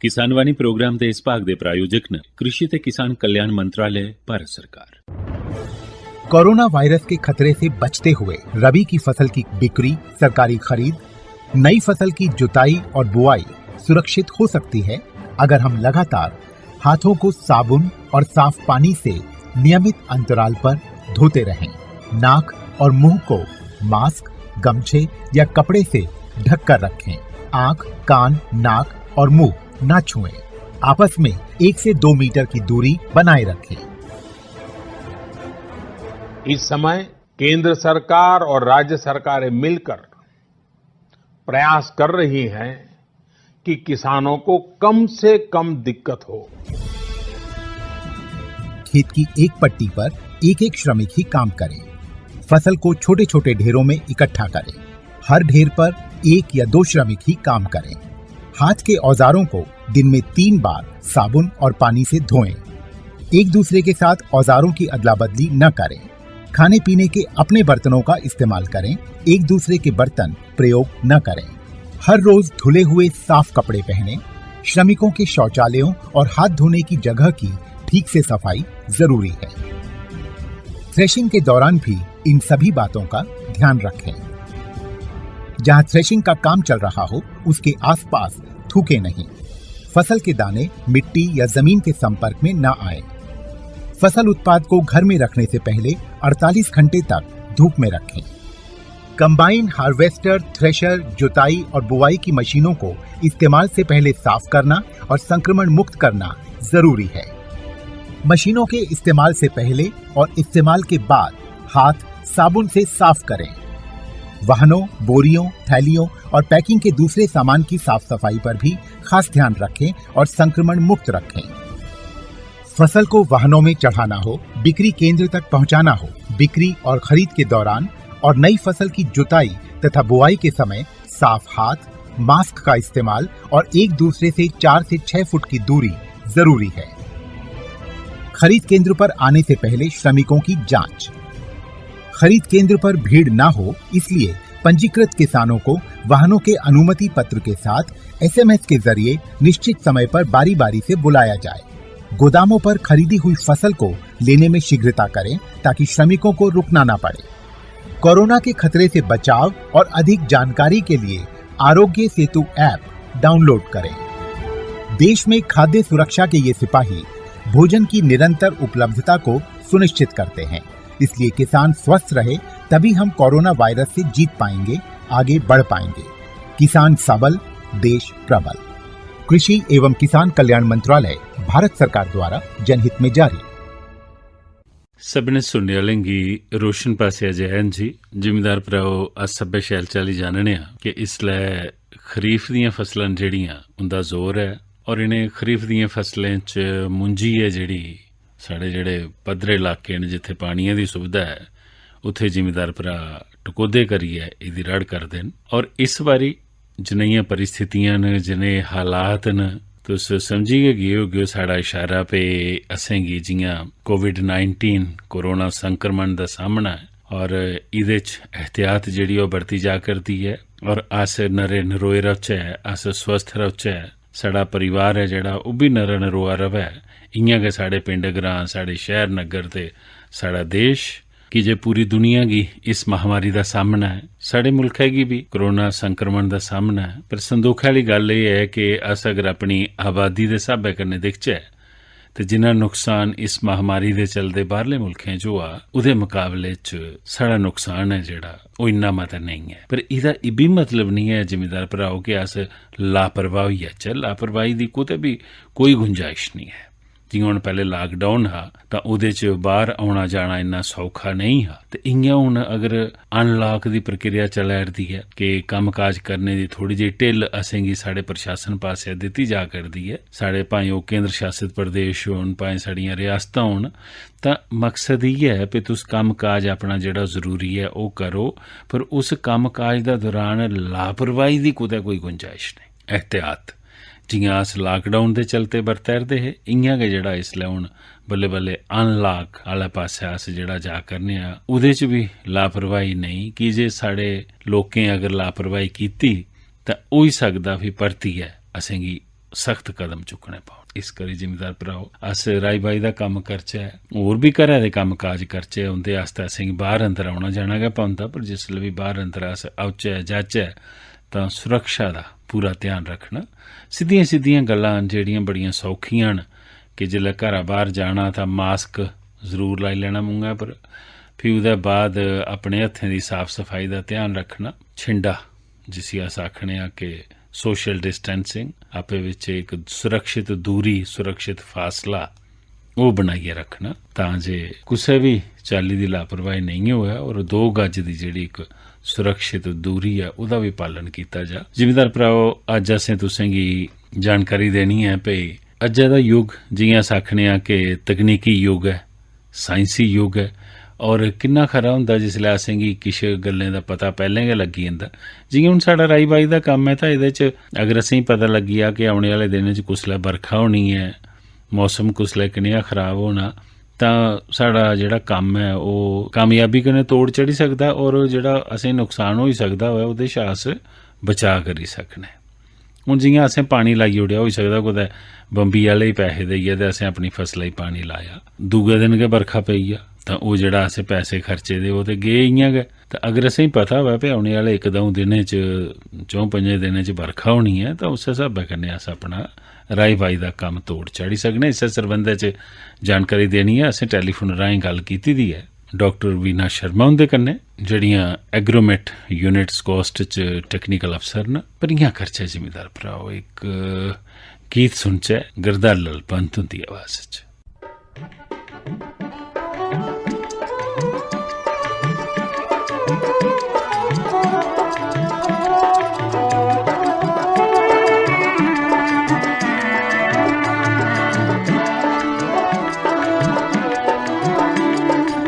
किसान वाणी प्रोग्राम के इस भाग के प्रायोजक ने कृषि ते किसान कल्याण मंत्रालय भारत सरकार। कोरोना वायरस के खतरे से बचते हुए रबी की फसल की बिक्री, सरकारी खरीद, नई फसल की जुताई और बुआई सुरक्षित हो सकती है अगर हम लगातार हाथों को साबुन और साफ पानी से नियमित अंतराल पर धोते रहें। नाक और मुंह को मास्क, गमछे या कपड़े से ढक कर रखें। आंख, कान, नाक और मुंह ना छुएं। आपस में 1 से 2 मीटर की दूरी बनाए रखें। इस समय केंद्र सरकार और राज्य सरकारें मिलकर प्रयास कर रही हैं कि किसानों को कम से कम दिक्कत हो। खेत की एक पट्टी पर एक एक श्रमिक ही काम करे। फसल को छोटे छोटे ढेरों में इकट्ठा करें। हर ढेर पर 1 या 2 श्रमिक ही काम करें। हाथ के औजारों को दिन में 3 बार साबुन और पानी से धोएं। एक दूसरे के साथ औजारों की अदला बदली न करें। खाने पीने के अपने बर्तनों का इस्तेमाल करें। एक दूसरे के बर्तन प्रयोग न करें। हर रोज धुले हुए साफ कपड़े पहनें। श्रमिकों के शौचालयों और हाथ धोने की जगह की ठीक से सफाई जरूरी है। थ्रेशिंग के दौरान भी इन सभी बातों का ध्यान रखें। जहां थ्रेशिंग का काम चल रहा हो उसके आसपास थूके नहीं। फसल के दाने मिट्टी या जमीन के संपर्क में न आए। फसल उत्पाद को घर में रखने से पहले 48 घंटे तक धूप में रखें। कंबाइन, हार्वेस्टर, थ्रेशर, जुताई और बुआई की मशीनों को इस्तेमाल से पहले साफ करना और संक्रमण मुक्त करना जरूरी है। मशीनों के इस्तेमाल से पहले और इस्तेमाल के बाद हाथ साबुन से साफ करें। वाहनों, बोरियों, थैलियों और पैकिंग के दूसरे सामान की साफ सफाई पर भी खास ध्यान रखें और संक्रमण मुक्त रखें। फसल को वाहनों में चढ़ाना हो, बिक्री केंद्र तक पहुंचाना हो, बिक्री और खरीद के दौरान और नई फसल की जुताई तथा बुआई के समय साफ हाथ, मास्क का इस्तेमाल और एक दूसरे से 4 से 6 फुट की दूरी जरूरी है। खरीद केंद्र पर आने से पहले श्रमिकों की जांच। खरीद केंद्र पर भीड़ ना हो इसलिए पंजीकृत किसानों को वाहनों के अनुमति पत्र के साथ SMS के जरिए निश्चित समय पर बारी बारी से बुलाया जाए। गोदामों पर खरीदी हुई फसल को लेने में शीघ्रता करें ताकि श्रमिकों को रुकना ना पड़े। कोरोना के खतरे से बचाव और अधिक जानकारी के लिए आरोग्य सेतु ऐप डाउनलोड करें। देश में खाद्य सुरक्षा के ये सिपाही भोजन की निरंतर उपलब्धता को सुनिश्चित करते हैं। इसलिए किसान स्वस्थ रहे तभी हम कोरोना वायरस से जीत पाएंगे, आगे बढ़ पाएंगे। किसान सबल, देश प्रबल। कृषि एवं किसान कल्याण मंत्रालय, भारत सरकार द्वारा जनहित में जारी। सबने सुनने लेंगी रोशन पासे अजैन जी जिमीदार भराओ अस सब्बे शैल चाली जानने कि इसलै खरीफ दियां फसलां जेहड़ियां उंदा जोर है और इन्हें खरीफ दियां फसलें च मुंजी है जेहड़ी साढ़े जेहड़े पद्धरे इलाके ने जिथे पानिया की सुविधा है उत्थे जिमीदार भरा टकोदे करिए इहदी रड़ करदे न। और इस बारी जनेहियां परिस्थितियां न, जने हालात न, तुस समझी गए होगे साढ़ा इशारा पे असेंगी जियां कोविड-19 कोरोना संक्रमण का सामना है और इहदे च एहतियात जेहड़ी ओह बरती जा करदी है और अस नरे नरोए रौह्चै, अस स्वस्थ रौह्चै, साढ़ा परिवार है जेहड़ा ओह भी नरा नरोआ रवै। इयां गै साढ़े पिंड ग्रां, साढ़े शहर नगर ते साढ़ा देश कि जे पूरी दुनिया गी इस महामारी का सामना है, साढ़े मुल्खै गी भी कोरोना संक्रमण का सामना है। पर संदोख आह्ली गल्ल एह् है कि अस अगर अपनी आबादी के स्हाबै कन्नै दिखचै ते जिन्ना नुकसान इस महामारी दे चलदे बाहरले मुल्खें च होआ उहदे मुकाबले च साढ़ा नुकसान है जेहड़ा ओह इन्ना मता नहीं है। पर एह्दा इह बी मतलब नहीं है जिमीदार भराओ कि अस लापरवाह होई जाचै। लापरवाही दी कुतै भी कोई गुंजाइश नहीं है। जियां हुण पहले लॉकडाउन हा तां उहदे च बाहर आउणा जाना इन्ना सौखा नहीं हा ते इयां हुण अगर अनलॉक दी प्रक्रिया चलै'रदी है कि कम्म-काज करने दी थोड़ी जी ढिल्ल असेंगी साढ़े प्रशासन पासेआ दित्ती जा करदी है, साढ़े भाएं ओह् केंद्र शासित प्रदेश होन भाएं साड़ियां रियासतां होन, तां मकसद इ'यै है भी तुस कम्म-काज अपना जेह्ड़ा जरूरी है ओह् करो, पर उस कम्म-काज दा दौरान लापरवाही दी कुतै कोई गुंजाइश नहीं। एहतियात जियां अस लॉकडाउन दे चलते बरतै'रदे हे, इयां गै जेह्ड़ा इसलै हुण बल्ले बल्ले अनलॉक आह्ले पास्से अस जेह्ड़ा जा करने आं उहदे च भी लापरवाही नहीं, की जे साढ़े लोकें अगर लापरवाही कीती तां होई सकदा भी परतियै असेंगी सख्त कदम चुक्कने पौन। इस करी जिमीदार भ्राओ अस राई बाई दा कम्म करचै, होर भी घरै दे कम्म काज करचै, उंदे आस्तै असेंगी बाहर अंदर औना जाना गै पौंदा, पर जिसलै भी बाहर अंदर अस औचै जाचै तां सुरक्षा दा पूरा ध्यान रखना। सिद्धियां सिद्धियां गल्लां जेह्ड़ियां बड़ियां सौखियां न कि जिसलै घरा बाहर जाना तां मास्क जरूर लाई लैना मूंहै पर, फ्ही ओह्दे बाद अपने हत्थें दी साफ सफाई दा ध्यान रखना, छिंडा जिसी अस आखने आं कि सोशल डिस्टेंसिंग, आपे बिच एक सुरक्षित दूरी सुरक्षित फासला ओह् बनाइयै रखना तां जे कुसै भी चाल्ली दी लापरवाही नहीं होऐ और 2 गज दी जेह्ड़ी इक सुरक्षित दूरी है ओह्दा भी पालन कीता जा। जिमीदार भ्राओ अज्ज असें तुसेंगी जानकारी देनी है भई अज्जै दा युग जियां अस आखने आं कि तकनीकी युग है, साइंसी युग है, और किन्ना खरा हुंदा जिसलै असेंगी किश गल्लें दा पता पैह्लें गै लग्गी जंदा। जियां हुण साढ़ा राई बाई दा कम्म है तां एह्दे च अगर असेंगी पता लग्गी जा कि औने आह्ले दिनें च कुसलै बरखा होनी है, मौसम कुसलै कनेहा खराब होना, तां साढ़ा जेह्ड़ा कम्म है ओह् कामयाबी कन्नै तोड़ चढ़ी सकदा और जेह्ड़ा असेंगी नुकसान होई सकदा होऐ ओह्दे शा अस बचाऽ करी सकने। हुण जियां असें पानी लाई ओड़ेआ, होई सकदा कुतै बंबी आह्ले ही पैहे देइयै ते असें अपनी फसला गी पानी लाया, दूए दिन गै बरखा पेई जा तां ओह् जेह्ड़ा असें पैसे खर्चे दे ओह् ते गे इ'यां गै। ते अगर असेंगी पता होऐ भई औने आह्ले 1-2 दिनें च 4-5 दिनें च बरखा होनी है तां उस्सै स्हाबै कन्नै अस अपना राई बाई दा कम्म तोड़ चाढ़ी सकने। इस्सै सरबंधै च जानकारी देनी है, असें टैलीफोन राहें गल्ल कीती दी है डॉक्टर वीना शर्मा हुंदे कन्नै जेह्ड़ियां एग्रोमेट यूनिट्स कोस्ट च टैक्नीकल अफसर न। पर इयां करचै जिमीदार भ्राओ इक गीत सुनचै गुरदाल पंत हुंदी आवाज़ च।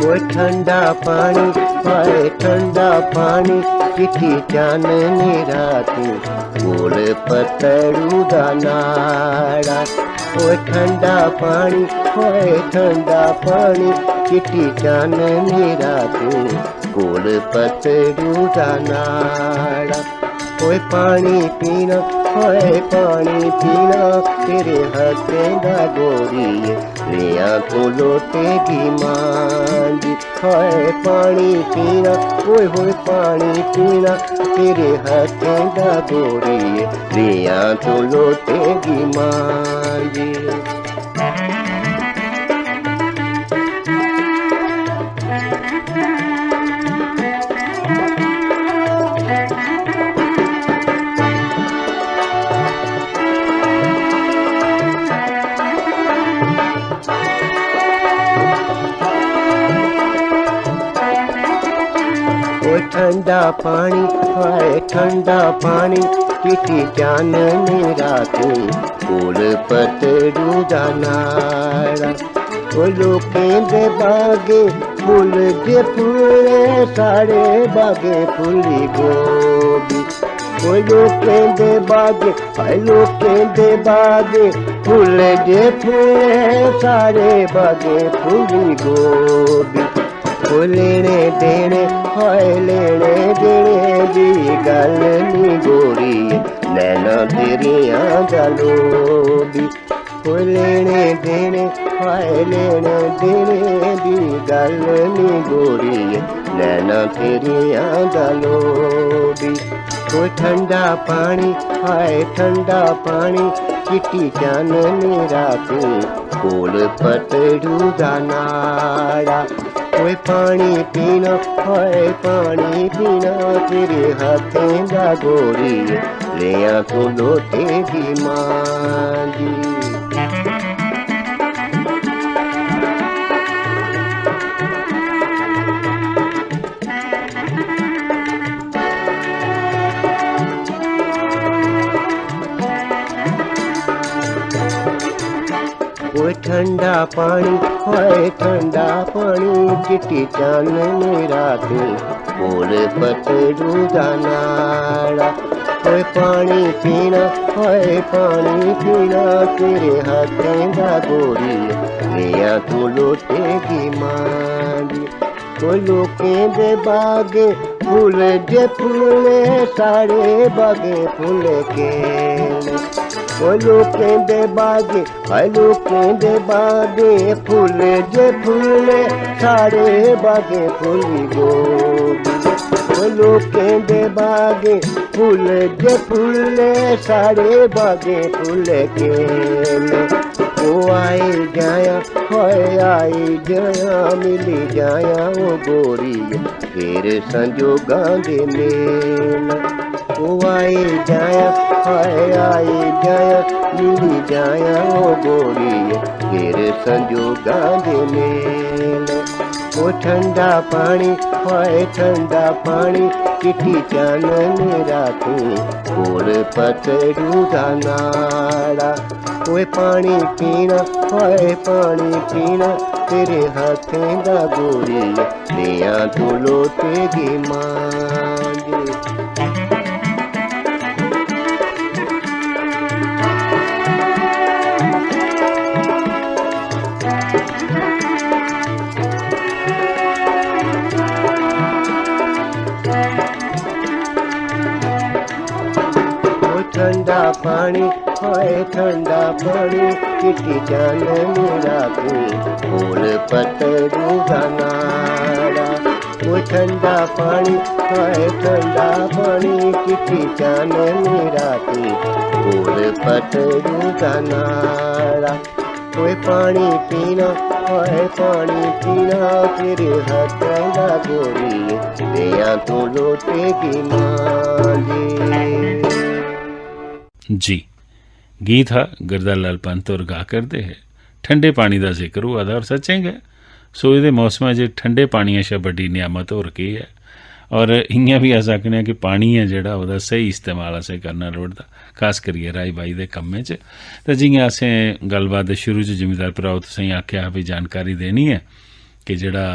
वो ठंडा पानी हाय ठंडा पानी चिट्ठी चाननी राती गोल पतड़ू दा नाड़ा। वो ठंडा पानी हाय ठंडा पानी चिट्ठी चाननी राती गोल पतड़ू दा नाड़ा। ओए पानी पीना हाय पानी पीना तेरे हथें दा गोरी लिया तो लोटेगी मांझी। हाय पानी पीना ओए होए पानी पीना तेरे हथें दा गोरी लिया तो लोटेगी मांझी। ठंडा पानी हाय ठंडा पानी चिट्ठी चाननी राती गोल पतड़ू दा नाड़ा। ओ लोकें दे बागे फुल दे फुले साढ़े बागे फुली गोभी। ओ लोकें दे बागे हाय लोकें दे बागे फुल दे फुले साढ़े बागे फुली गोभी। ओ लेने देने हाय लेने देने दी गल नी गोरी नैना तेरियां दा लोभी। ओ लेने देने हाय लेने देने दी गल नी गोरी नैना तेरियां दा लोभी। ओ ठंडा पानी हाय ठंडा पानी चिट्ठी चाननी राती गोल पतड़ू दा नाड़ा। ओए पानी पीना हाय पानी पीना तेरे हाथें दा गोरी लिया तो लोटेगी मांझी। ओए ठंडा पानी हाय ठंडा पानी चिट्टी चाननी राती कोल पतड़ू दा नाड़ा ओए पानी पीना हाय पानी पीना तेरे हाथें दा गोरी लिया तू लोटेगी मांदी ओ लोकें दे बागे फूल जे फूले सारे बागे फूल के ओ लोकें दे बागे हाय लोकें दे बागे फूल जे फूले सारे बागे फूली गोरी ओ लोकें दे बागे फूल जे फूले सारे बागे फूल के ओ आई जाया होए आई जाया मिली जाया ओ गोरी फिर संजोगां दे मेल ओ आई जाया होए आई जाया मिली जाया ओ गोरी फिर संजोगां दे मेल ओ ठंडा पानी होए ठंडा पानी चिट्टी चाननी राती कोल पतड़ू दा नाड़ा ओए पानी पीना हाय पानी पीना तेरे हाथें दा गोरी लिया तू लोटेगी मांगे ठंडा पानी हाय ठंडा पानी चिट्टी चाननी राती कोल पतड़ू दा नाड़ा ओ ठंडा पानी हाय ठंडा पानी चिट्टी चाननी राती कोल पतड़ू दा नाड़ा ओए पानी पीना हाय पानी पीना तेरे हाथों दा गोरी लिया तू लोटेगी मांगे जी गीत हा गुरदार लाल पंत और गा करते है ठंडे पानी का जिक्र हुआ था और सच्चें गै सो ये मौसम च ठंडे पानी शा बड़ी नियामत होर के है और इयां भी अस आखने कि पानी है जेह्ड़ा ओह्दा स्हेई इस्तेमाल असें करना लोड़दा खास करियै राई बाई दे कम्में च ते जियां असें गल्लबात दे शुरू च जिमीदार भराओ तुसें आखेआ भी जानकारी देनी है कि जेह्ड़ा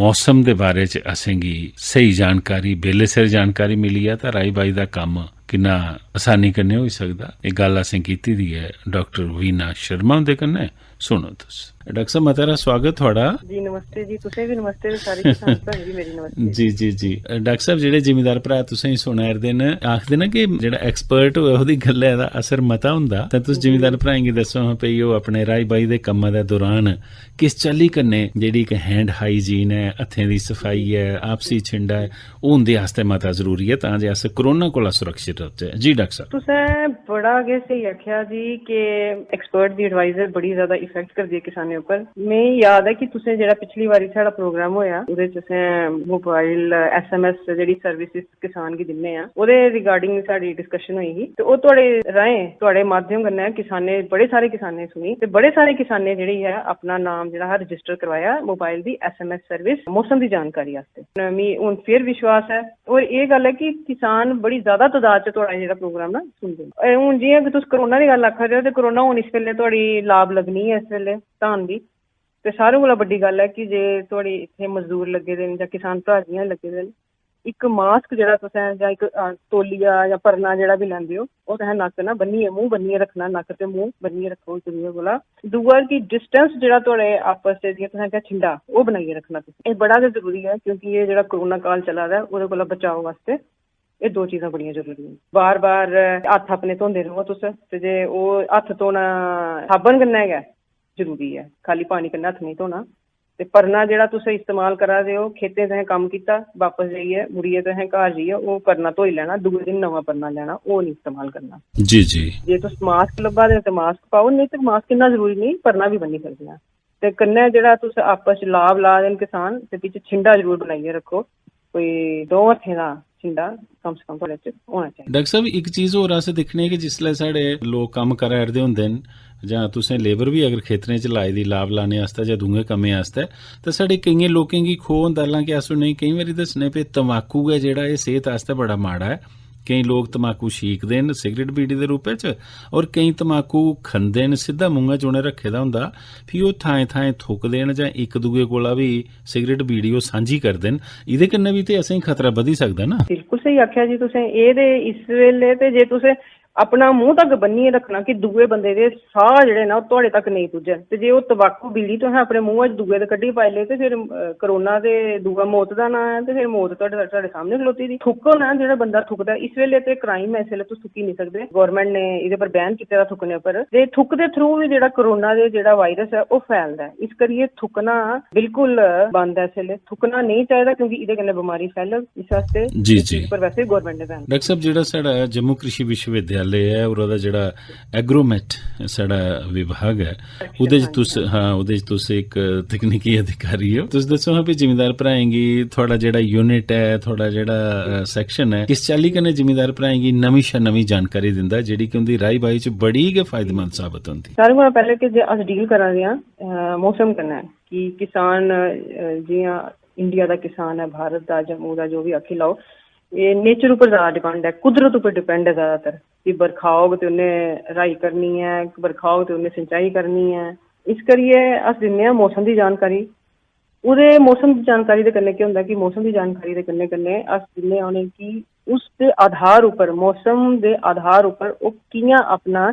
मौसम दे बारे च असेंगी स्हेई जानकारी बेल्ले सिर जानकारी मिली है तां राई बाई दा कम्म किन्ना आसानी कन्नै होई सकदा एह् गल्ल असें कीती दी है डॉक्टर वीना शर्मा हुंदे कन्नै सुनो तुस डॉक्टर साहब मता स्वागत थोड़ा जी नमस्ते जी तुसें भी नमस्ते ते सारे किसान भैन जी मेरी नमस्ते जी जी जी डॉक्टर साहब जेह्ड़े जिमीदार भरा तुसें सुनारदे न आखदे न कि जेह्ड़ा एक्सपर्ट होए ओह्दी गल्लै दा असर मता हुंदा तां तुस जिमीदार भराएं गी दस्सो हां भई ओह् अपने राई बाई दे कम्मा दे दौरान किस चाल्ली कन्नै जेह्ड़ी इक हैंड हाइजीन है हत्थें दी सफाई है आपसी छिंडा है ओह् उंदे आस्तै मता जरूरी है तां जे अस कोरोना कोला सुरक्षित रौह्चै जी डॉक्टर साहब तुसें बड़ा गै स्हेई आखेआ जी कि एक्सपर्ट दी एडवाइस बड़ी ज्यादा इफेक्ट करदी है किसानें उप्पर मैं याद है कि तुसें जेह्ड़ा पिछली बारी साढ़ा प्रोग्राम होया ओह्दे च असें मोबाइल SMS जेह्ड़ी सर्विसेज किसान गी दिन्ने आं ओह्दे रिगार्डिंग साढ़ी डिस्कशन होई ही ते ओह् थुआढ़े राहें थुआढ़े माध्यम कन्नै किसानें बड़े सारे किसानें सुनी ते बड़े सारे किसानें जेह्ड़ी है अपना नाम जेह्ड़ा हा रजिस्टर करवाया मोबाइल दी SMS सर्विस मौसम दी जानकारी आस्तै मी हून फिर विश्वास है और एह् गल्ल है कि किसान बड़ी ज्यादा तादाद च थुआढ़ा जेह्ड़ा प्रोग्राम ना सुनदे हून जियां कि तुस कोरोना दी गल्ल आखा दे हो ते कोरोना हून इस वेल्ले थुआढ़ी लाभ लग्गनी है इस वेल्ले धान दी ते सारें कोला बड्डी गल्ल है कि जे थुआढ़ी इत्थै मजदूर लग्गे दे न जां किसान भ्रा जियां लग्गे दे न इक मास्क जेह्ड़ा तुसें जां इक तौलिया जां परना जेह्ड़ा बी लैंदे हो ओह् तुसें नक्क ना बन्नियै मूंह बन्नियै रखना नक्क ते मूंह बन्नियै रक्खो इक दूए कोला दूआ कि डिस्टेंस जेह्ड़ा थुआढ़े आपस च जियां तुसें आखेआ छिंडा ओह् बनाइयै रखना तुसें एह् बड़ा गै जरूरी है क्योंकि एह् जेह्ड़ा कोरोना काल चला दा ऐ ओह्दे कोला बचाव वास्ते एह् दो चीज़ां बड़ियां जरूरी न बार बार हत्थ अपने धोंदे रवो तुस ते जे ओह् हत्थ धोना साबन कन्नै गै जरूरी है खाली पानी कन्नै हत्थ नहीं धोना ते परना जेह्ड़ा तुस इस्तेमाल करा दे हो खेतें तुसें कम्म कीता बापस जाइयै मुड़ियै तुसें घर जाइयै ओह् परना धोई लैना दूए दिन नमां परना लैना ओह् नहीं इस्तेमाल करना जी जी जे तुस मास्क लब्भा दे ते मास्क पाओ नहीं ते मास्क इन्ना जरूरी नहीं परना भी बन्नी सकदे आं ते कन्नै जेह्ड़ा तुस आपस च लाभ ला दे न किसान ते बिच छिंडा जरूर बनाइयै रक्खो कोई 2 हत्थें दा छिंडा कम से कम थोड़े च होना चाहिए डॉक्टर साहब एक चीज़ होर अस दिक्खने कि जिसलै साढ़े लोग कम्म करा करदे होंदे न जां तुसें लेबर भी अगर खेतरें च लाई दी लाभ लाने आस्तै जां दूए कम्में आस्तै ते साढ़े केइयें लोकें गी खो होंदा हालांकि अस उ'नेंगी केईं बारी दस्सने पे तंबाकू ऐ जेह्ड़ा एह् सेह्त आस्तै बड़ा माड़ा ऐ ਕਈ ਲੋਕ ਤਮਾਕੂ ਛੀਕਦੇ ਨੇ ਸਿਗਰਟ ਬੀੜੀ ਦੇ ਰੂਪ ਵਿੱਚ, ਔਰ ਕਈ ਤਮਾਕੂ ਖੰਦੇ ਨੇ ਸਿੱਧਾ ਮੂੰਹਾਂ 'ਚ ਉਹਨੇ ਰੱਖੇ ਦਾ ਹੁੰਦਾ, ਫਿਰ ਉਹ ਥਾਂ ਥੁੱਕਦੇ ਨੇ ਜਾਂ ਇੱਕ ਦੂਏ ਕੋਲਾ ਵੀ ਸਿਗਰਟ ਬੀੜੀ ਉਹ ਸਾਂਝੀ ਕਰਦੇ ਨੇ। ਇਹਦੇ ਕन्नै ਵੀ ਤੇ ਅसें ਖਤਰਾ ਵਧी सकदा ना। बिल्कुल सही आख्या जी तुसें। ਇਹਦੇ ਇਸ ਵੇਲੇ ਤੇ ਜੇ ਤੁਸੀਂ अपना मूंह तक बन्निए रखना कि दूए बंदे दे साह जेह्ड़े ना ओह् तुहाडे तक नहीं पुज्जन, ते जे ओह् तंबाकू बीड़ी तुसें अपने मूंह च दूए दे कड्ढी पाई ले ते फिर करोना ते दूआ मौत दा नां है, ते फिर मौत तुहाडे सामने खलोती दी। थुक्को ना जेह्ड़ा बंदा थुकदा, इस वेले ते क्राइम है, इस वेले तुस थुक्की नहीं सकदे, गौरमेंट ने इहदे पर बैन कीते दा थुक्कने उप्पर, ते थुक्क दे थ्रू भी जेह्ड़ा करोना दे जेह्ड़ा वायरस है ओह् फैलदा है। इस करियै थुक्कना बिल्कुल बंद है, इस वेले थुक्कना नहीं चाहिदा क्योंकि इहदे कन्नै बमारी फैलग। इस वास्ते जी जी पर वैसे गौरमेंट ने बैन। डॉक्टर साहब जेह्ड़ा साढ़ा जम्मू कृषि विश्वविद्यालय है और ओह्दा ਜਿਹੜਾ ਐਗਰੋਮੈਟ ਸਾਡਾ ਵਿਭਾਗ ਹੈ, ਉਹਦੇ 'ਚ ਤੁਸੀਂ ਉਹਦੇ 'ਚ ਤੁਸੀਂ ਇੱਕ ਤਕਨੀਕੀ ਅਧਿਕਾਰੀ ਹੋ। ਤੁਸੀਂ ਦੱਸੋ ਹਾਂ ਵੀ ਜ਼ਿਮੀਂਦਾਰ ਭਰਾਵਾਂ ਗੀ ਤੁਹਾਡਾ ਜਿਹੜਾ ਯੂਨਿਟ ਹੈ, ਤੁਹਾਡਾ ਜਿਹੜਾ ਸੈਕਸ਼ਨ ਹੈ, ਕਿਸ ਚਾਲੀ ਕਨੇ ਜ਼ਿਮੀਂਦਾਰ ਭਰਾਵਾਂ ਗੀ ਨਵੀਂ ਜਾਣਕਾਰੀ ਦਿੰਦਾ ਜਿਹੜੀ ਕਿ ਉਹਦੀ ਰਾਈ ਬਾਈ 'ਚ ਬੜੀ गे फायदेमंद साबित होंदी। सारे कोला पहले कि जे अस डील करा दे आं मौसम कन्नै कि किसान जियां इंडिया दा किसान है, भारत दा, जम्मू दा, जो भी आखी लाओ, ये नेचर उप्पर ज्यादा डिपेंड है, कुदरत उप्पर डिपेंड है ज्यादातर कि बरखा होग ते उन्हें राई करनी है, बरखा होग ते उन्हें सिंचाई करनी है। इस करियै अस दिन्ने आं मौसम दी जानकारी। ओह्दे मौसम दी जानकारी दे कन्नै केह् होंदा कि मौसम दी जानकारी दे कन्नै कन्नै अस दिन्ने आं उ'नें कि उस दे आधार उप्पर, मौसम दे आधार उप्पर ओह् कि'यां अपना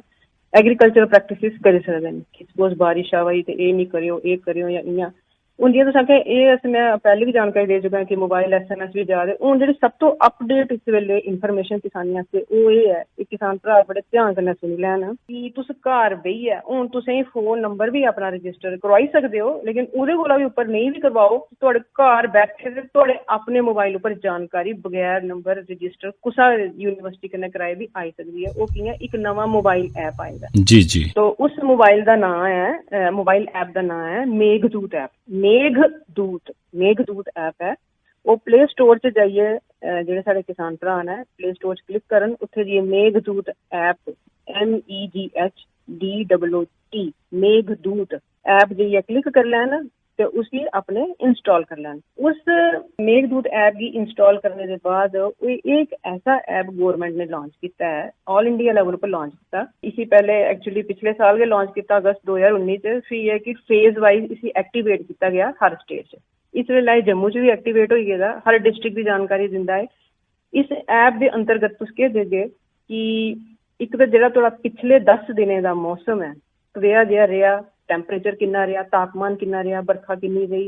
एग्रीकल्चर प्रैक्टिसिस करी सकदे न। कि सपोज बारिश आवा दी ते एह् निं करेओ, एह् करेओ जां इ'यां। हून जि'यां तुस आखेआ एह् अस मैं पैह्ले बी जानकारी दे चुका कि मोबाइल SMS भी जा दे। हून जेह्ड़ी सब तो अपडेट इस वेल्ले इंफॉर्मेशन किसानी आस्तै ओह् एह् है कि किसान भ्रा बड़े ध्यान कन्नै सुनी लैन कि तुस घर बेहियै हून तुसें फोन नंबर भी अपना रजिस्टर करवाई सकदे हो, लेकिन ओह्दे कोला भी उप्पर नेईं भी करवाओ, तुहाडे घर बैठे दे तुहाडे अपने मोबाइल उप्पर जानकारी बगैर नंबर रजिस्टर कुसा यूनिवर्सिटी कन्नै कराए भी आई सकदी है। ओह् कि'यां इक नवां मोबाइल ऐप आए दा जी जी। तो उस मोबाइल दा नाम है मोबाइल ऐप दा नाम है मेघदूत ऐप। मेघदूत ऐप है। वो प्ले स्टोर च जाइए जेह्ड़े साढ़े किसान भ्रा ने प्ले स्टोर च क्लिक करन, उत्थे जाइए Meghdoot app MEGHDOOT Meghdoot app जाइए क्लिक कर लैन ते उसी अपने इंस्टॉल कर लैन। उस मेघदूत ऐप गी इंस्टॉल करने के बाद एक ऐसा ऐप गवर्नमेंट ने लॉन्च किया है, ऑल इंडिया लेवल पर लॉन्च किया। इसी पहले एक्चुअली पिछले साल के लॉन्च किया अगस्त 2019 फिर यह कि फेज वाइज इसी एक्टिवेट किया गया हर स्टेट से। इस वेले जम्मू च भी एक्टिवेट हो गया, हर डिस्ट्रिक्ट की जानकारी दिंदा है। इस ऐप के अंतर्गत तुस केह् देगे कि एक तो जेह्ड़ा तुहाडा पिछले 10 दिनें का मौसम है कनेहा जेहा रेहा, टैंपरेचर किन्ना रेहा, तापमान किन्ना रेहा, बरखा किन्नी रही,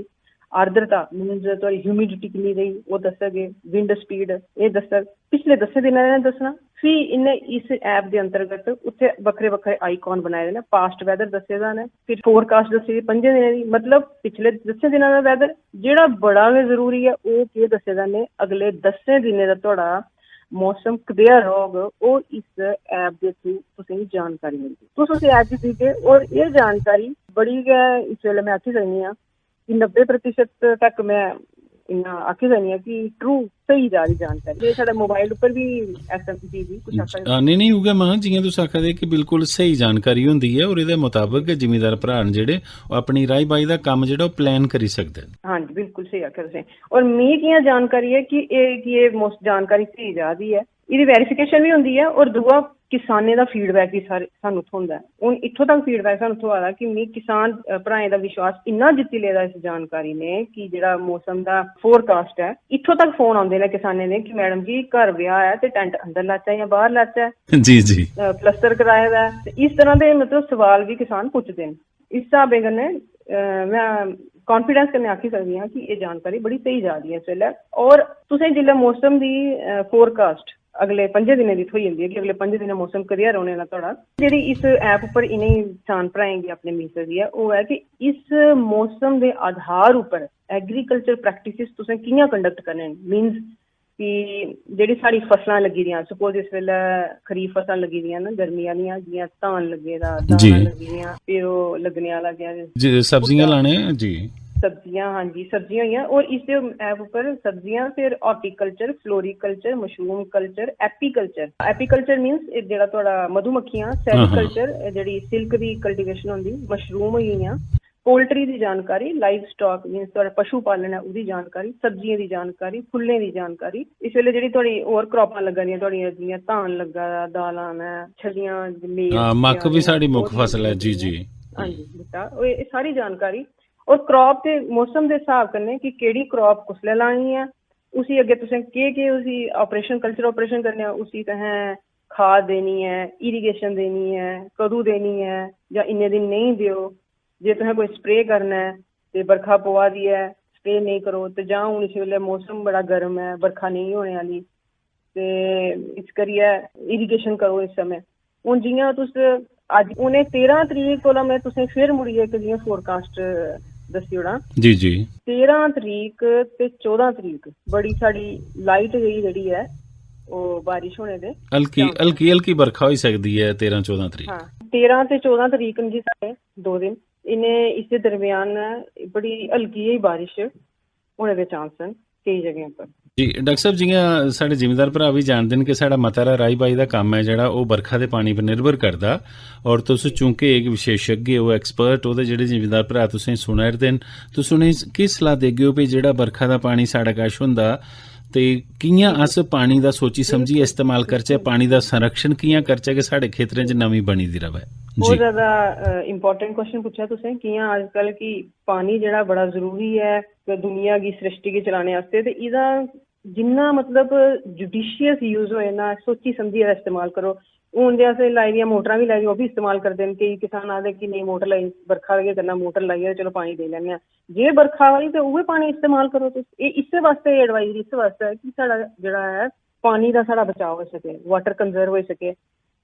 आर्द्रता मीनस तुहाडी ह्यूमिडिटी किन्नी रही वो दस्सगे, विंड स्पीड ये दस्सग, पिछले 10 दिनें ने दस्सना। फिर इन्हें इस ऐप के अंतर्गत उत्थे बक्खरे बक्खरे आईकॉन बनाए ने, पास्ट वैदर दस्से दा ने, फिर फोरकास्ट दस्सी 5 दिनें दी, मतलब पिछले 10 दिनां दा वैदर जेह्ड़ा बड़ा गै जरूरी है ओह् केह् दस्से दा ने अगले 10 दिनें दा तुहाडा मौसम कदेहा रौह्ग ओह् इस ऐप के थ्रू तुसेंगी जानकारी मिलदी। तुस उस ऐप गी दिखगे और ये जानकारी बड़ी गै इस वेले मैं आखी सकनी आं कि 90% तक मैं इन्ना आखी सकनी आं कि ट्रू सही जा रही जानकारी। ये साढ़े मोबाइल उप्पर भी SMG भी कुछ आखा नहीं उ'ऐ महा जियां तुस आखा दे कि बिल्कुल सही जानकारी होंदी है और एह्दे मुताबक जिमीदार भ्रा न जेह्ड़े अपनी राई बाई दा कम्म जेह्ड़ा ओह् प्लान करी सकदे न। हाँ जी बिल्कुल सही आखेआ तुसें। और मिगी कि'यां जानकारी है कि एह् जानकारी सही जा दी है, एह्दी वेरीफिकेशन भी होंदी है और दूआ किसानें दा फीडबैक भी सानूं थ्होंदा है। हून इत्थों तक फीडबैक सानूं थ्होआ दा कि मिगी किसान भ्राएं दा विश्वास इन्ना जित्ती लेदा इस जानकारी ने कि जेह्ड़ा मौसम दा फोरकास्ट है, इत्थों तक फोन आंदे ने किसानें दे कि मैडम जी घर ब्याह है ते टेंट अंदर लाचै जां बाहर लाचै, जी जी प्लस्तर कराए दा है, इस तरह दे मतलब सवाल भी किसान पुछदे न। इस स्हाबै कन्नै मैं कॉन्फिडेंस कन्नै आखी सकदी आं कि एह् जानकारी बड़ी स्हेई जा दी है इस वेल्लै। और तुसें जिल्लै मौसम दी फोरकास्ट अगले 5 दिनें दी थ्होई जंदी है कि अगले 5 दिनें मौसम कदेहा रौह्ने आह्ला तुहाड़ा, जेह्ड़ी इस ऐप उप्पर इ'नेंगी किसान भ्राएं गी अपने मिल सकदी है ओह् है कि इस मौसम दे आधार उप्पर एग्रीकल्चर प्रैक्टिसिस तुसें कि'यां कंडक्ट करने न। मीनस कि जेह्ड़ी साढ़ी फसलां लग्गी दियां, सपोज इस वेल्लै खरीफ फसलां लग्गी दियां न गर्मी आह्लियां, जि'यां धान लग्गे दा, दालां लग्गी दियां, फिर ओह् लग्गने आह्ला क्या सब्जियां लाने जी, सब्जियां, हाँ जी सब्जियां होइयां। और इस ऐप उप्पर सब्जियां, फिर horticulture, floriculture, mushroom culture, apiculture मीनस जेह्ड़ा तुहाडा मधुमक्खियां, सेरीकल्चर जेह्ड़ी सिल्क दी कल्टीवेशन होंदी, मशरूम होई गेइयां, पोल्ट्री की जानकारी, लाइव स्टॉक मीनस तुहाडा पशु पालन है उसकी जानकारी, सब्जियां की जानकारी, फुल्लें की जानकारी। इस वेले जिहड़ी तुहाडी होर क्रॉपां लग्गा दियां तुहाडियां जियां धान लग्गा दा, दालां न, छलियां, मेल, हाँ, मक्क भी साड़ी मुख फसल है। जी जी। हाँ जी बेटा, ये सारी जानकारी और क्रॉप के मौसम के हिसाब कन्नै कि केड़ी क्रॉप कुसलै लानी है, उसी अग्गे तुसें केह् उसी ऑपरेशन कल्चर ऑपरेशन करने उसी तुसें खाद देनी है, इरीगेशन देनी है, कदूं देनी है या इन्ने दिन नहीं दियो। जे तुसें कोई स्प्रे करना है ते बरखा पवा दी है, स्प्रे नहीं करो। ते जां हुण इस वेल्ले मौसम बड़ा गर्म है, बरखा नहीं होने आह्ली, ते इस करियै इरीगेशन करो इस समय। हुण जियां तुस अज्ज उ'नें 13 तरीक कोला मैं तुसें फिर मुड़ियै इक जियां फोरकास्ट दस्सी ओड़ां। जी जी। 13 तरीक ते 14 तरीक बड़ी साड़ी लाइट जेही जेह्ड़ी है ओह् बारिश होने दे हल्की बरखा होई सकदी है 13-14 तरीक। हाँ, 13 ते 14 तरीक न जी साढ़े 2 दिन। इन्हें इस दरमियान बड़ी हल्की जेही बारिश होने दे चांस न केई जगह पर। जी डॉक्टर साहब, जियां साढ़े जिमीदार भरा भी जानते हैं कि साढ़ा मता राई बाई का कम्म है जेह्ड़ा ओह् बरखा दे पानी पर निर्भर करदा, और तुस चूंकि एक विशेषज्ञ हो, एक्सपर्ट ओह्दे जेह्ड़े जिमीदार भरा तुसें सुना'रदे न, तुस उ'नेंगी किस सलाह देगे हो भी जेह्ड़ा बरखा दा पानी साढ़े कश होंदा ते कि'यां अस पानी दा सोची समझियै इस्तेमाल करचै, पानी दा संरक्षण कि'यां करचै कि साढ़े खेतरें च नमी बनी दी रवै। बहुत ज्यादा इंपॉर्टेंट क्वेश्चन पूछा तुसें। कि'यां अजकल की पानी जेह्ड़ा बड़ा जरूरी है दुनिया की सृष्टि गी चलाने आस्ते, ते एह्दा जिन्ना मतलब जुडिशियस यूज होए ना, सोची समझियै इस्तेमाल करो। हून जे असें लाई दियां मोटरां भी लाई दियां, ओह् भी इस्तेमाल करदे न। केईं किसान आखदे कि नेईं मोटर लाई, बरखा केह् करना, मोटर लाइयै चलो पानी देई लैन्ने आं। जे बरखा होई ते उ'ऐ पानी इस्तेमाल करो तुस। एह् इस्सै वास्ते एडवाइजरी इस वास्ते है कि साढ़ा जेह्ड़ा है पानी दा साढ़ा बचाव होई सके, वाटर कंजर्व होई सके,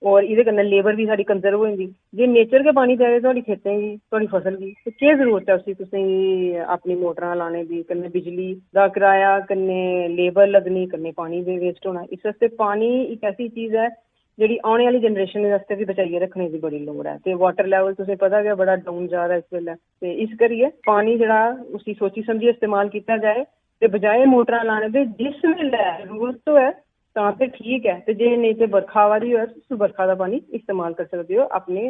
और एह्दे कन्नै लेबर भी साढ़ी कंजर्व होई जंदी। जे नेचर गै पानी देऐ थुआढ़ी खेतें गी, थुआढ़ी फसल गी, ते केह् जरूरत है उसी तुसेंगी अपनी मोटरां लाने दी, कन्नै बिजली दा किराया, कन्नै लेबर लग्गनी, कन्नै पानी बी वेस्ट होना। इस वास्ते पानी इक ऐसी चीज है जेह्ड़ी औने आह्ली जनरेशन आस्तै बी बचाइयै रखने दी बड़ी लोड़ है। ते वाटर लेवल तुसें पता गै बड़ा डाउन जा दा इस बेल्लै, ते इस करियै पानी जेह्ड़ा उसी सोची समझियै इस्तेमाल कीता जाए, ते बजाए मोटरां लाने दे जिस बेल्लै जरूरत होऐ तां ते ठीक है, ते जे नेईं ते बरखा आवा दी होऐ तुस बरखा दा पानी इस्तेमाल करी सकदे हो अपने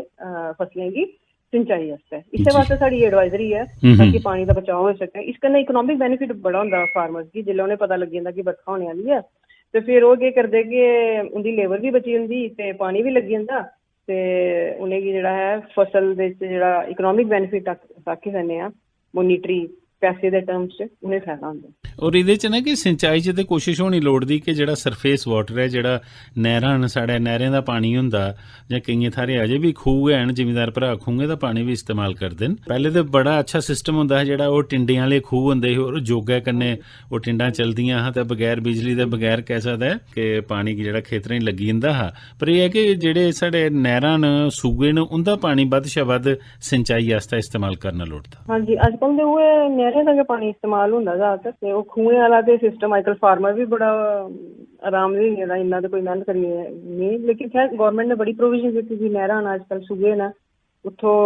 फसलें गी सिंचाई आस्तै। इस्सै वास्ते साढ़ी एडवाइजरी है ताकि पानी दा बचाव होई सकै। इस कन्नै इकोनॉमिक बेनिफिट बड़ा होंदा फार्मर्स गी, जेल्लै उ'नें पता लग्गी जंदा कि बरखा होने आह्ली है, ते फिर ओह् केह् करदे कि उं'दी लेबर भी बची जंदी ते पानी भी लग्गी जंदा, ते उ'नेंगी जेह्ड़ा है फसल दे च जेह्ड़ा इकोनॉमिक बेनिफिट आक्खी सकने आं, मोनीटरी पैसे दे टर्म्स च उ'नें फायदा होंदा। और एह्दे च ना कि सिंचाई च ते कोशिश होनी लोड़दी कि जेह्ड़ा सरफेस वाटर है, जेह्ड़ा नैह्रां न, साढ़े नैह्रें दा पानी होंदा, जां केइयें थाह्रें अजें भी खूह् हैन, जिमीदार भरा खूहें दा पानी भी इस्तेमाल करदे न। पैह्ले ते बड़ा अच्छा सिस्टम होंदा हा जेह्ड़ा ओह् टिंडें आह्ले खूह् होंदे हे, और जोगै कन्नै ओह् टिंडां चलदियां हां ते बगैर बिजली दे बगैर कह सकदा है कि पानी गी जेह्ड़ा खेतरें च लग्गी जंदा हा। पर एह् है कि जेह्ड़े साढ़े नैह्रां न, सूए न, उं'दा पानी बद्ध शा बद्ध सिंचाई आस्तै इस्तेमाल करना लोड़दा। हाँ जी, अजकल ते उ'ऐ नैह्रें दा गै पानी इस्तेमाल होंदा ज्यादातर, ते ओह् खूहें आह्ला ते सिस्टम अजकल फार्मर भी बड़ा आराम होई गेदा, इन्ना ते कोई मेहनत करियै नेईं। लेकिन खैर गौरमेंट ने बड़ी प्रोविजन दित्ती दी, नैह्रां न अजकल, सूए न, उत्थों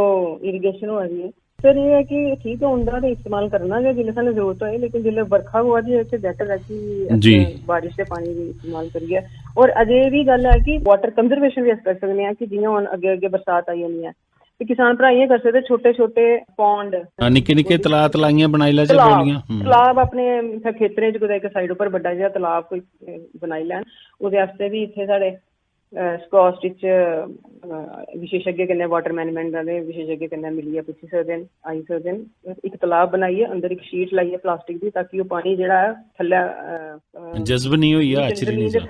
इरीगेशन होआ दी है। फिर एह् है कि ठीक है उं'दा ते इस्तेमाल करना गै जिल्लै सानूं जरूरत होए, लेकिन जिल्लै बरखा होआ दी होए ते बैटर है कि अस बारिश दे पानी गी इस्तेमाल करियै। और अजें भी गल्ल है कि वाटर कंजर्वेशन भी अस करी सकने आं कि जियां हून अग्गे अग्गे बरसात आई जानी है, ते किसान भ्रा इ'यां करी सकदे, छोटे छोटे पौंड, निक्के निक्के तलाऽ तलाइयां बनाई लै, तलाब अपने खेतरें च कुदै इक साइड उप्पर बड्डा जेहा तलाब कोई बनाई लैन। ओह्दे आस्तै भी इत्थै साढ़े स्कॉस्ट च विशेषज्ञ कन्नै, वाटर मैनेजमेंट आह्ले विशेषज्ञ कन्नै मिलियै पुच्छी सकदे न, आई सकदे न। इक तलाब बनाइयै अंदर इक शीट लाइयै प्लास्टिक दी, ताकि ओह् पानी जेह्ड़ा ऐ थल्लै जज्ब नहीं होई जा,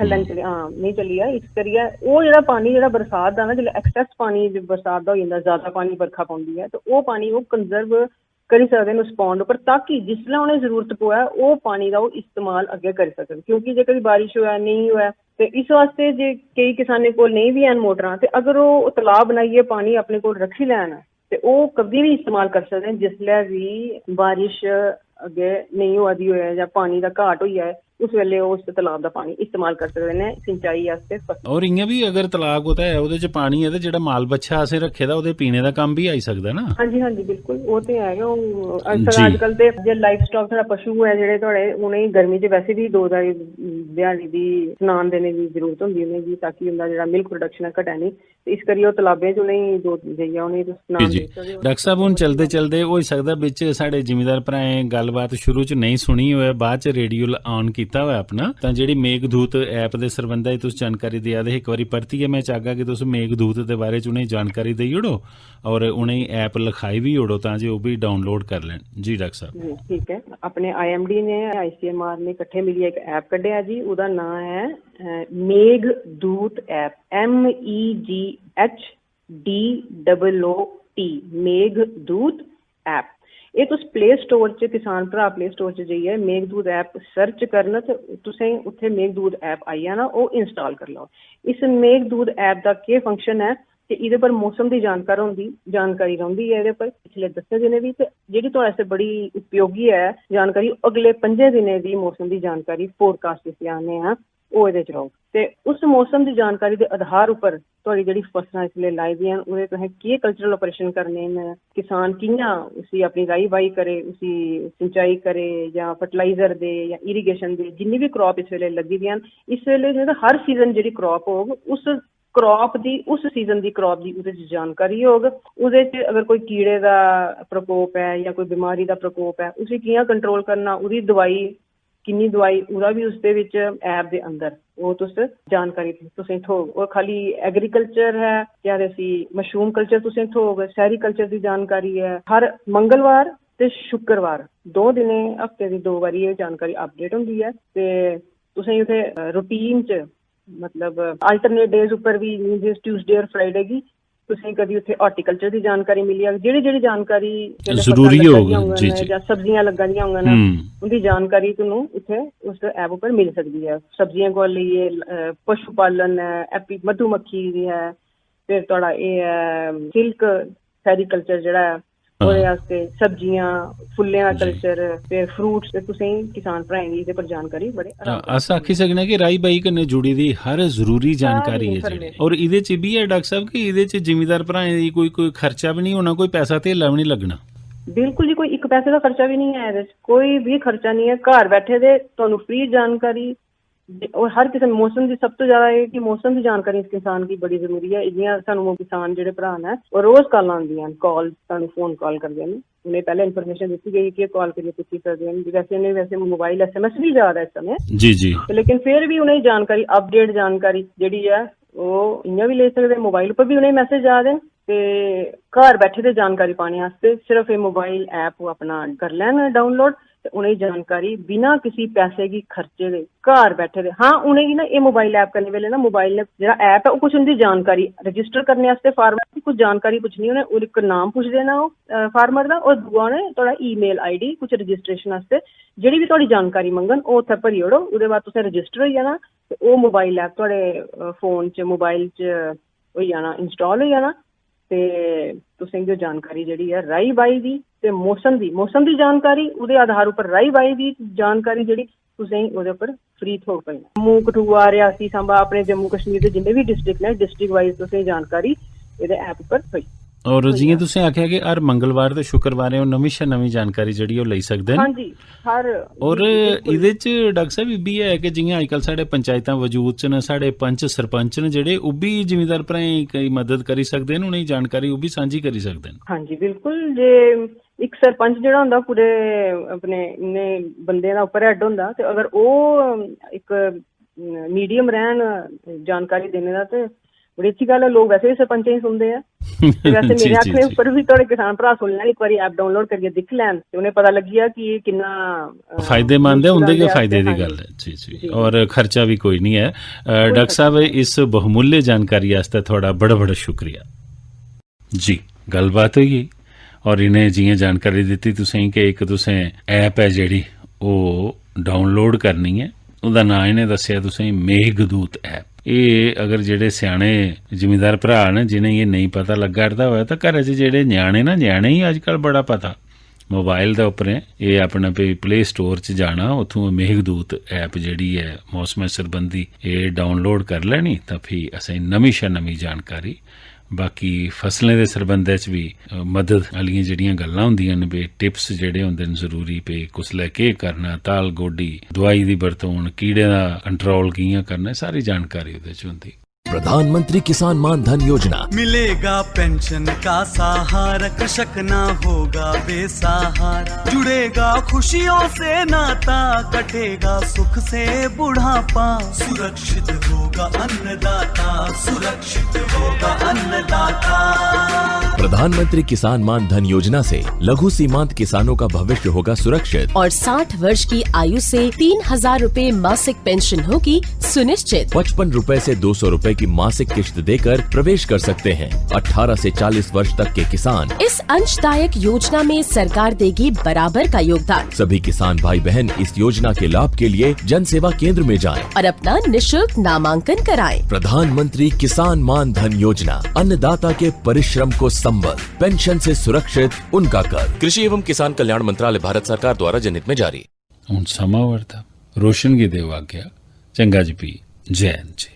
थल्लै नहीं चली जा। इस करियै ओह् जेह्ड़ा पानी जेह्ड़ा बरसात दा ना, जेल्लै एक्सेस पानी बरसात दा होई जंदा, ज्यादा पानी बरखा पौंदी है, ते ओह् पानी ओह् कंजर्व करी सकदे न उस पौंड उप्पर, ताकि जिसलै उ'नें जरूरत पवै ओह् पानी दा ओह् इस्तेमाल अग्गें करी सकन। क्योंकि जेकर बारिश होऐ नेईं होऐ, ते इस वास्ते जे केईं किसानें कोल नेईं बी हैन मोटरां, ते अगर ओह् तलाऽ बनाइयै पानी अपने कोल रक्खी लैन ते ओह् कभी भी इस्तेमाल करी सकदे न, जिसलै बी बारिश अग्गें नेईं होआ दी होऐ जां पानी दा घाट होई जाए, उस वेले उस तलाब का पानी इस्तेमाल कर सकते हैं सिंचाई वास्ते। और इयां भी अगर तलाब होता है ਉਹਦੇ ਚ ਪਾਣੀ ਹੈ ਤੇ ਜਿਹੜਾ ਮਾਲ ਬੱਛਾ ਅਸੀਂ ਰੱਖੇ ਦਾ ਉਹਦੇ ਪੀਣੇ ਦਾ ਕੰਮ ਵੀ ਆਈ ਸਕਦਾ ਨਾ। ਹਾਂਜੀ ਹਾਂਜੀ ਬਿਲਕੁਲ ਉਹ ਤੇ ਹੈਗਾ। ਉਹ ਜੀ। ਅੱਜ ਕੱਲ ਤੇ ਜੇ ਲਾਈਫ ਸਟਾਕ ਤੁਹਾਡਾ ਪਸ਼ੂ ਹੈ ਜਿਹੜੇ ਤੁਹਾਡੇ ਉਹਨੇ ਗਰਮੀ 'ਚ ਵੈਸੇ ਵੀ 2 ਦਿਹਾੜੀ ਦੀ ਸਨਾਨ ਦੇਣੇ ਦੀ ਜ਼ਰੂਰਤ ਹੁੰਦੀ ਉਹਨੇ ਜੀ ਤਾਂ ਕਿ ਉਹਦਾ ਜਿਹੜਾ ਮਿਲਕ ਪ੍ਰੋਡਕਸ਼ਨ ਹੈ ਘਟੇ ਨਹੀਂ ਤੇ ਇਸ ਕਰੀਏ ਉਹ ਤਲਾਬੇ 'ਚ ਉਹਨੇ 2 ਜਾਈਆ ਉਹਨੇ ਸਨਾਨ ਜੀ ਦੇ ਸਕਦੇ। ਡਾਕਟਰ ਸਾਹਿਬ ਹੁਣ ਚਲਦੇ ਚਲਦੇ ਹੋ ਸਕਦਾ ਵਿੱਚ ਸਾਡੇ ਜ਼ਿਮੀਦਾਰ ਭਰਾਏ ਗੱਲਬਾਤ ਸ਼ੁਰੂ ਚ ਨਹੀਂ ਸੁਣੀ ਹੋਇਆ ਬਾਅਦ ਚ ਰੇਡੀਓ ਆਨ ਕੀਤਾ ਹੋਇਆ ਆਪਣਾ ਤਾਂ ਜਿਹੜੀ ਮੇਘਦੂਤ ਐਪ ਦੇ ਸੰਬੰਧ ਵਿੱਚ ਤੁਸੀਂ ਜਾਣਕਾਰੀ ਦਿਆ ਦੇ ਇੱਕ ਵਾਰੀ ਪਰਤੀਏ मैं चाहगा कि तुम मेघदूत के बारे च उन्हें जानकारी दई ओड़ो और उन्हें ऐप लिखाई भी ओड़ो तां जे वो भी डाउनलोड कर लें। जी डॉक्टर साहब ठीक है। अपने IMD ने ICMR ने इकट्ठे मिलिए एक ऐप कढ़िया जी ਉਹਦਾ नाम है Meghdoot app MEGHDOOT Meghdoot app. ਇਹ तुस प्ले स्टोर च किसान भरा प्ले स्टोर च जाइए मेघदूत ऐप सर्च करना ते तुसें उत्थे मेघदूत ऐप आई जाना ओह् इंस्टॉल कर लो। इस मेघदूत ऐप दा केह् फंक्शन है कि ਇਹਦੇ पर मौसम की जानकारी रौंदी है। ਇਹਦੇ पर पिछले 10 दिनें भी ते जेह्ड़ी तुहाड़े आस्तै बड़ी उपयोगी है जानकारी अगले 5 दिनें दी मौसम की जानकारी फोरकास्ट जिसी आने हैं ਉਹ ਇਹਦੇ ਚ ਰਹੋ ਤੇ ਉਸ मौसम की जानकारी के आधार उपर तुहाड़ी जेह्ड़ी फसलां इसलै लाई दियां ओह्दे तुसें केह् कल्चरल ऑपरेशन करने न, किसान कि'यां उसी अपनी राही बाही करे, उसी सिंचाई करे जां फर्टिलाइजर दे या इरीगेशन दे जिन्नी भी क्रॉप इस वेले लग्गी दियां न इस वेले जेह्ड़ा हर सीजन जेह्ड़ी क्रॉप होग उस क्रॉप दी उस सीजन दी क्रॉप दी उहदे च जानकारी होग। उहदे च अगर कोई कीड़े दा प्रकोप है या कोई बीमारी दा प्रकोप है उसी कि'यां कंट्रोल करना, उहदी दवाई किन्नी दवाई ਉਹਦਾ ਵੀ ਉਸਦੇ ਵਿੱਚ ऐप ਦੇ ਅੰਦਰ ਉਹ ਤੁਸੀਂ ਜਾਣਕਾਰੀ ਤੁਸੀਂ ਥੋਗ। ਉਹ ਖਾਲੀ ਐਗਰੀਕਲਚਰ ਹੈ ਜਾਂ ਅਸੀਂ ਮਸ਼ਰੂਮ ਕਲਚਰ ਤੁਸੀਂ ਥੋਗ ਸੈਰੀਕਲਚਰ ਦੀ ਜਾਣਕਾਰੀ ਹੈ। ਹਰ ਮੰਗਲਵਾਰ ਤੇ ਸ਼ੁੱਕਰਵਾਰ 2 ਦਿਨੇ ਹਫਤੇ ਦੀ 2 ਵਾਰੀ ਇਹ ਜਾਣਕਾਰੀ ਅਪਡੇਟ ਹੁੰਦੀ ਹੈ ਤੇ ਤੁਸੀਂ ਉੱਥੇ ਰੂਟੀਨ 'ਚ मतलब अल्टरनेट डेज उपर भी जिस ट्यूसडे और फ्राइडे की तुसीं कभी उत्थे हॉर्टिकल्चर की जानकारी मिली है जेह्ड़ी जानकारी जरूरी होगी जी जी जां सब्जियां लग्गा दियां होंगन उनकी जानकारी तुहानूं उत्थे उस ऐप उपर मिल सकती है। सब्जियां को लेइए पशु पालन है मधुमक्खी है फिर तुहाड़ा एह् है सिल्क सैरीकल्चर जेह्ड़ा है ਉਹਦੇ ਵਾਸਤੇ सब्जियां फुल्लें दा कल्चर फिर फ्रूट्स ते तुसें किसान भराएं दी इहदे पर जानकारी बड़े अस आखी सकने कि राई बाई कन्नै जुड़ी दी हर जरूरी जानकारी है जेह्ड़ी और इहदे च भी है डॉक्टर साहब कि इहदे च जिमीदार भराएं दी कोई खर्चा भी नहीं होना, कोई पैसा धेला भी नहीं लगना। बिल्कुल जी कोई एक पैसे का खर्चा भी नहीं है ਇਹਦੇ कोई भी खर्चा नहीं है। घर बैठे दे ਤੁਹਾਨੂੰ फ्री जानकारी और हर किस्म मौसम की सब तो ज्यादा है कि मौसम की जानकारी इस किसान की बड़ी जरूरी है। जियां सानू किसान जेह्ड़े भरा न ओह् रोज कॉल आंदियां कॉल सानू फोन कॉल करदे न उन्हें पहले इन्फॉर्मेशन दी गई कि कॉल करिए पुछी सकदे न। वैसे मोबाइल SMS भी जा रहा है इस समय जी जी लेकिन फिर भी उन्हें जानकारी अपडेट जानकारी जेह्ड़ी है ओह् इ'यां भी ले सकदे मोबाइल पर भी उन्हें मैसेज आ दे ते घर बैठे दे जानकारी पाने वास्ते सिर्फ ये मोबाइल ऐप अपना कर लैन डाउनलोड ते उन्हें जानकारी बिना किसी पैसे की खर्चे दे घर बैठे दे। हाँ उन्हें ना ये मोबाइल ऐप करने वेले ना मोबाइल जेह्ड़ा ऐप है वो कुछ उनकी जानकारी रजिस्टर करने वास्ते फार्मर की कुछ जानकारी पुछनी उन्हें एक नाम पुछ देना ओह् फार्मर दा और दूआ उन्हें थोड़ा ईमेल ID कुछ रजिस्ट्रेशन वास्ते जेह्ड़ी भी थोड़ी जानकारी मंगन ओह् उत्थे भरी ओड़ो ओह्दे बाद तुसें रजिस्टर होई जाना ते ओह् मोबाइल ऐप थोड़े फोन च मोबाइल च होई जाना इंस्टॉल होई जाना ते तुसें जो जानकारी जेह्ड़ी है राही बाही दी ते मौसम दी जानकारी उहदे आधार उपर राही बाही दी जानकारी जेह्ड़ी तुसें ओह्दे उपर फ्री थ्होग पई। जम्मू कठुआ रियासी सांबा अपने जम्मू कश्मीर दे जिन्ने भी डिस्ट्रिक्ट ने डिस्ट्रिक्ट वाइज तुसें जानकारी एह्दे ऐप उपर थ्होई। और जियां तुसें आखेआ कि हर मंगलवार ते शुक्रवारें ओह् नवीं शा नवीं जानकारी जेह्ड़ी ओह् लेई सकदे न। हां जी हर और इहदे च डॉक्टर साहब इब्बी है कि जियां अजकल साढ़े पंचायतां वजूद च न साढ़े पंच सरपंच न जेह्ड़े ओह् बी जिमीदार भ्राएं दी मदद करी सकदे न उ'नेंगी जानकारी ओह् बी सांझी करी सकदे न। हां जी बिल्कुल जे एक सरपंच जेह्ड़ा होंदा पूरे अपने इन्ने बंदे दा उप्पर हैड होंदा ते अगर ओह् एक मीडियम रैह्न जानकारी देने दा ते बड़ी अच्छी गल है। लोग वैसे भी सरपंचें ही सुनते हैं वैसे मेरे आखने उपर भी थोड़े किसान भरा सुन लैन एक बारी ऐप डाउनलोड करिए दिख लैन ते उन्हें पता लगी जा कि किन्ना फायदेमंद है उंदे के फायदे दी गल है। जी जी और खर्चा भी कोई नहीं है। डॉक्टर साहब इस बहुमूल्य जानकारी आस्ते थोड़ा बड़ा बड़ा शुक्रिया जी। गलबात होई और इन्हें जियां जानकारी दी तुसें कि एक तुसें ऐप है जेह्ड़ी ओह् डाउनलोड करनी है ਉਹਦਾ ਨਾਂ ਇਹਨੇ ਦੱਸਿਆ ਤੁਸੀਂ ਮੇਘਦੂਤ ऐप। ਇਹ अगर ਜਿਹੜੇ ਸਿਆਣੇ ਜ਼ਿਮੀਂਦਾਰ ਭਰਾ ਨੇ ਜਿन्हें ਇਹ ਨਹੀਂ ਪਤਾ ਲੱਗਾ ਕਰਦਾ ਹੋਇਆ ਤਾਂ ਘਰ 'ਚ ਜਿਹੜੇ ਨਿਆਣੇ ਹੀ ਅੱਜ ਕੱਲ੍ਹ ਬੜਾ ਪਤਾ मोबाइल दा उपरें ये अपना प्ले स्टोर च जाना, उत्थों मेघदूत ऐप जिहड़ी है मौसम सरबंधी ये डाउनलोड कर लैनी, तां फ्ही असें नवीं शा नवीं जानकारी बाकी फसलें दे सरबंधै च भी मदद आह्लियां जेहड़ियां गल्लां हुंदियां न, टिप्स जेहड़े हुंदे न जरूरी कुसलै केह् करना, ताल गोड्डी, दवाई दी बरतून, कीड़े दा कंट्रोल कि'यां करना, सारी जानकारी ओह्दे च हुंदी। प्रधानमंत्री किसान मान धन योजना, मिलेगा पेंशन का सहारा, कृषक ना होगा बेसहारा, जुड़ेगा खुशियों से नाता, कटेगा सुख से बुढ़ापा, सुरक्षित होगा अन्नदाता, सुरक्षित होगा अन्नदाता। प्रधानमंत्री किसान मान धन योजना से लघु सीमांत किसानों का भविष्य होगा सुरक्षित और 60 वर्ष की आयु से 3,000 रूपए मासिक पेंशन होगी सुनिश्चित। 55 रूपए से 200 रूपए की मासिक किश्त देकर प्रवेश कर सकते हैं। 18 से 40 वर्ष तक के किसान इस अंशदायक योजना में सरकार देगी बराबर का योगदान। सभी किसान भाई बहन इस योजना के लाभ के लिए जन सेवा केंद्र में जाएं और अपना निशुल्क नामांकन कराएं। प्रधानमंत्री किसान मान धन योजना, अन्नदाता के परिश्रम को संबल, पेंशन से सुरक्षित उनका कर। कृषि एवं किसान कल्याण मंत्रालय, भारत सरकार द्वारा जनहित में जारी। हुण समां वरता रोशन गी देव आग्या। चंगा G P Jain ji.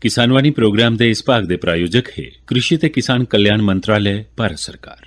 Kisanvani programme दे इस भाग दे प्रायोजक है कृषि ते किसान कल्याण मंत्रालय, भारत सरकार।